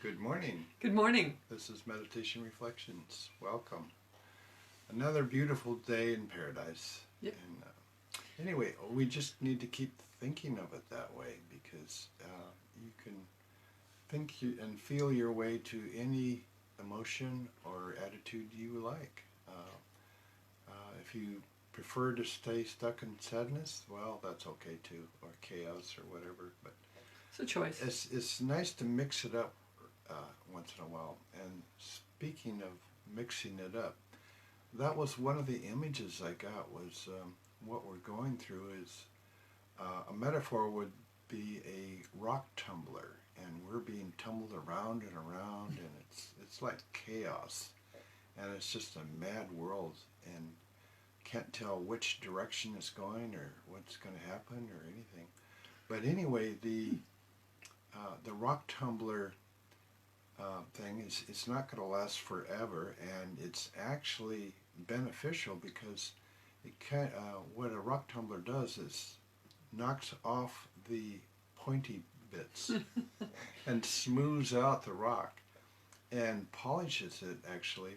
Good morning. Good morning. This is Meditation Reflections. Welcome. Another beautiful day in paradise. Yep. And anyway, we just need to keep thinking of it that way because you can think and feel your way to any emotion or attitude you like. If you prefer to stay stuck in sadness, well, that's okay too, or chaos or whatever. But It's a choice. it's nice to mix it up once in a while. And speaking of mixing it up, that was one of the images I got was what we're going through is a metaphor would be a rock tumbler, and we're being tumbled around and around, and it's like chaos, and it's just a mad world, and can't tell which direction it's going or what's going to happen or anything. But anyway, the rock tumbler thing is it's not going to last forever, and it's actually beneficial because what a rock tumbler does is knocks off the pointy bits and smooths out the rock and polishes it, actually.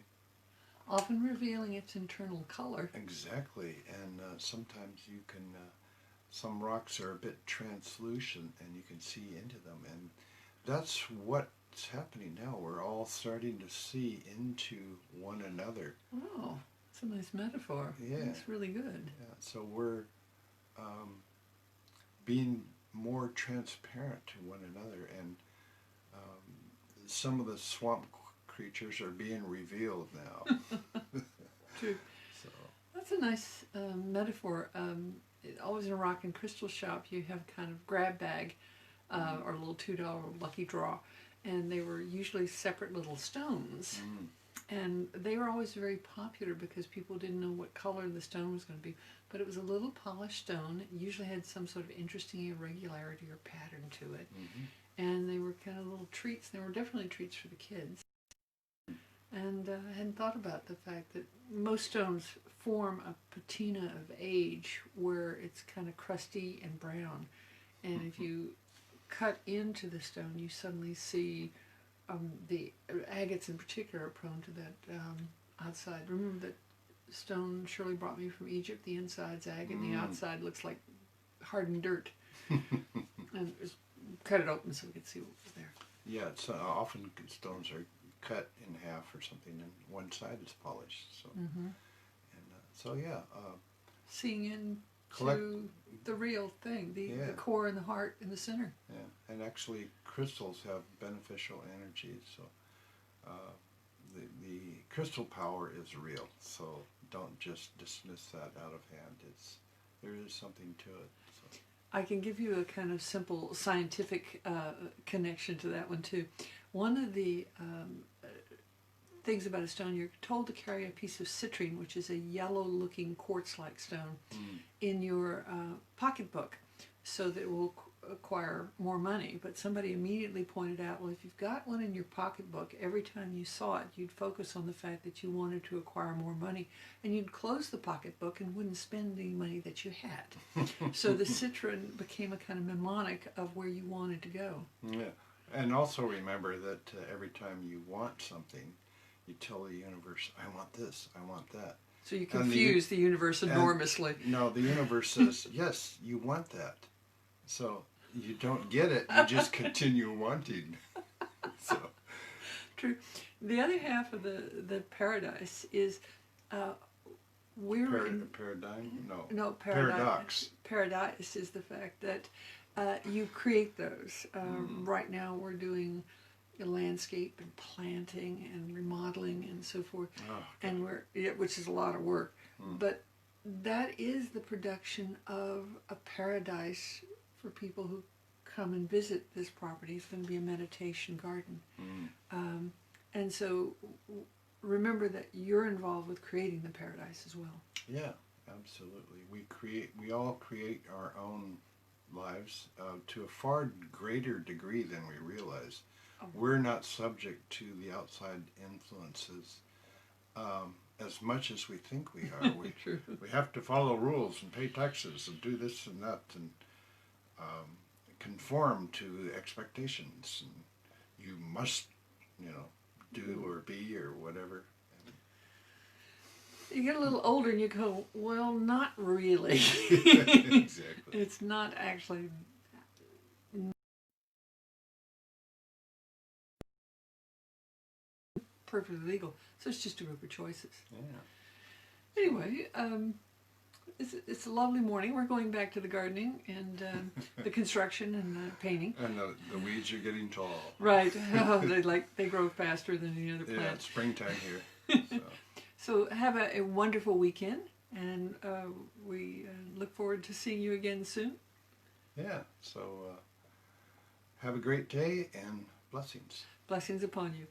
Often revealing its internal color. Exactly. And sometimes you can some rocks are a bit translucent and you can see into them, and that's what's happening now. We're all starting to see into one another. Oh, it's a nice metaphor. Yeah. It's really good. Yeah. So we're being more transparent to one another, and some of the swamp creatures are being revealed now. True. So That's a nice metaphor. Always in a rock and crystal shop, you have kind of grab bag or a little $2 lucky draw, and they were usually separate little stones. And they were always very popular because people didn't know what color the stone was going to be. But it was a little polished stone. It usually had some sort of interesting irregularity or pattern to it. And they were kind of little treats. They were definitely treats for the kids. And I hadn't thought about the fact that most stones form a patina of age where it's kind of crusty and brown. And if you cut into the stone, you suddenly see the agates in particular are prone to that outside. Remember that stone Shirley brought me from Egypt? The inside's agate and the outside looks like hardened dirt. And just cut it open so we could see what was there. yeah, it's often stones are cut in half or something, and one side is polished. So so yeah, Seeing into collect the real thing, the Yeah. core and the heart in the center. Yeah, and actually crystals have beneficial energies, so the crystal power is real. So don't just dismiss that out of hand. There is something to it. So. I can give you a kind of simple scientific connection to that one too. One of the things about a stone, you're told to carry a piece of citrine, which is a yellow-looking quartz-like stone, in your pocketbook, so that it will acquire more money. But somebody immediately pointed out, well, if you've got one in your pocketbook, every time you saw it, you'd focus on the fact that you wanted to acquire more money, and you'd close the pocketbook and wouldn't spend any money that you had. So the citrine became a kind of mnemonic of where you wanted to go. Yeah, and also remember that every time you want something, you tell the universe, I want this, I want that. So you confuse the universe enormously. No, the universe says, yes, you want that. So you don't get it, you just continue wanting. So True. The other half of the paradise is we're in paradigm? no Paradox. Paradise is the fact that you create those. Right now we're doing a landscape and planting and remodeling and so forth, and which is a lot of work. But that is the production of a paradise for people who come and visit this property. It's going to be a meditation garden. And so remember that you're involved with creating the paradise as well. Yeah, absolutely. We all create our own lives to a far greater degree than we realize. We're not subject to the outside influences as much as we think we are. We have to follow rules and pay taxes and do this and that and conform to expectations. And you must do or be or whatever. You get a little older and you go, well, not really. Exactly. It's not actually perfectly legal. So it's just a group of choices. Yeah. Anyway, it's a lovely morning. We're going back to the gardening and the construction and the painting. And the weeds are getting tall. Right. Oh, they grow faster than any other plant. Yeah, it's springtime here. So have a wonderful weekend, and we look forward to seeing you again soon. Yeah, so have a great day and blessings. Blessings upon you.